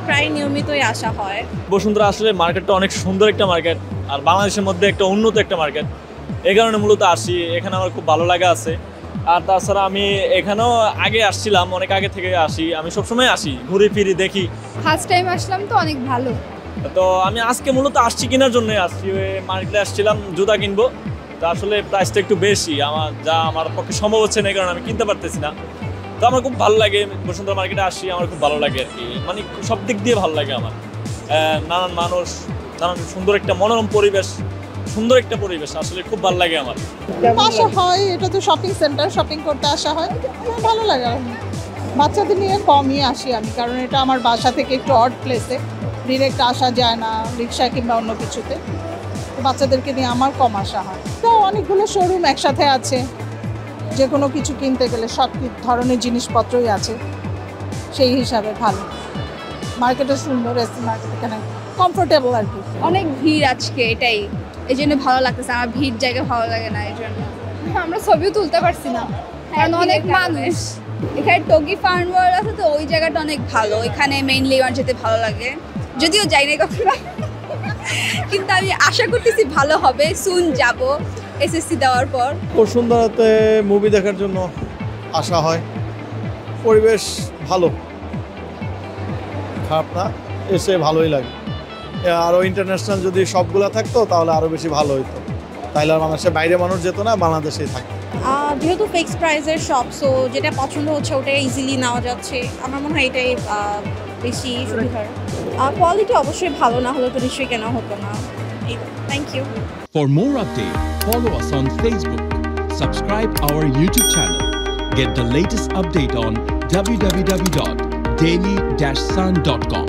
প্রায় নিয়মিতই আসা হয়। বসুন্ধরা আসলে মার্কেটটা অনেক সুন্দর একটা মার্কেট, আর বাংলাদেশের মধ্যে একটা উন্নত একটা মার্কেট। এই কারণে মূলত আসি, এখানে আমার খুব ভালো লাগা আছে। আর তাছাড়া আমি এখানেও আগে আসছিলাম, অনেক আগে থেকে আসি, আমি সবসময় আসি, ঘুরি ফিরি দেখি। ফার্স্ট টাইম আসলাম তো অনেক ভালো। তো আমি আজকে মূলত আসছি কেনার জন্যই আসছি, মার্কেটে আসছিলাম জুতা কিনবো। তো আসলে প্রাইসটা একটু বেশি, আমার পক্ষে সম্ভব হচ্ছে না, এই কারণে আমি কিনতে পারতেছি না। তো আমার খুব ভালো লাগে বসুন্ধরা মার্কেটে আসি, আমার খুব ভালো লাগে আর কি, মানে সব দিক দিয়ে ভালো লাগে আমার। নানান মানুষ, নানান সুন্দর একটা মনোরম পরিবেশ, সুন্দর একটা পরিবেশ, আসলে খুব ভালো লাগে আমার। আসা হয়, এটা তো শপিং সেন্টার, শপিং করতে আসা হয়, ভালো লাগে। বাচ্চাদের নিয়ে কমই আসি আমি, কারণ এটা আমার বাসা থেকে একটু অড প্লেসে, ডিরেক্ট আসা যায় না রিক্সা কিংবা অন্য কিছুতে। বাচ্চাদেরকে নিয়ে আমার কম আসা হয়। তো অনেকগুলো শোরুম একসাথে আছে, যে কোনো কিছু কিনতে গেলে সব ধরনের জিনিসপত্রই আছে, সেই হিসাবে ভালো। মার্কেটে সুন্দর, এসি মার্কেট, এখানে কমফোর্টেবল আর কি। অনেক ভিড় আজকে, এটাই এই জন্য ভালো লাগতেছে। আমার ভিড় জায়গা ভালো লাগে না, এই জন্য আমরা ছবিও তুলতে পারছি না, কারণ অনেক মানুষ। এখানে টগি ফার্ম ওয়ার্ল্ড আছে, তো ওই জায়গাটা অনেক ভালো, এখানে মেইনলি আমার যেতে ভালো লাগে, যদিও যাই না কখনো। কিন্তু আমি আশা করতেছি ভালো হবে, সুন যাব এসএসসি দেওয়ার পর। বসুন্ধরাতে মুভি দেখার জন্য আসা হয়, পরিবেশ ভালো, খারাপ না, এসে ভালোই লাগে। আরও ইন্টারন্যাশনাল যদি সবগুলো থাকতো তাহলে আরও বেশি ভালো হতো, তাইলে আর বাংলাদেশের বাইরে মানুষ যেত না, বাংলাদেশেই থাকতো। যেহেতু ফিক্সড প্রাইসের শপ, সো যেটা পছন্দ হচ্ছে ওটা ইজিলি নেওয়া যাচ্ছে, আমার মনে হয় এটাই বেশি সুবিধার। কোয়ালিটি অবশ্যই ভালো না হলে তো নিশ্চয়ই কেনা হতো না। Thank you. For more updates, follow us on Facebook, subscribe our YouTube channel, get the latest update on www.daily-sun.com.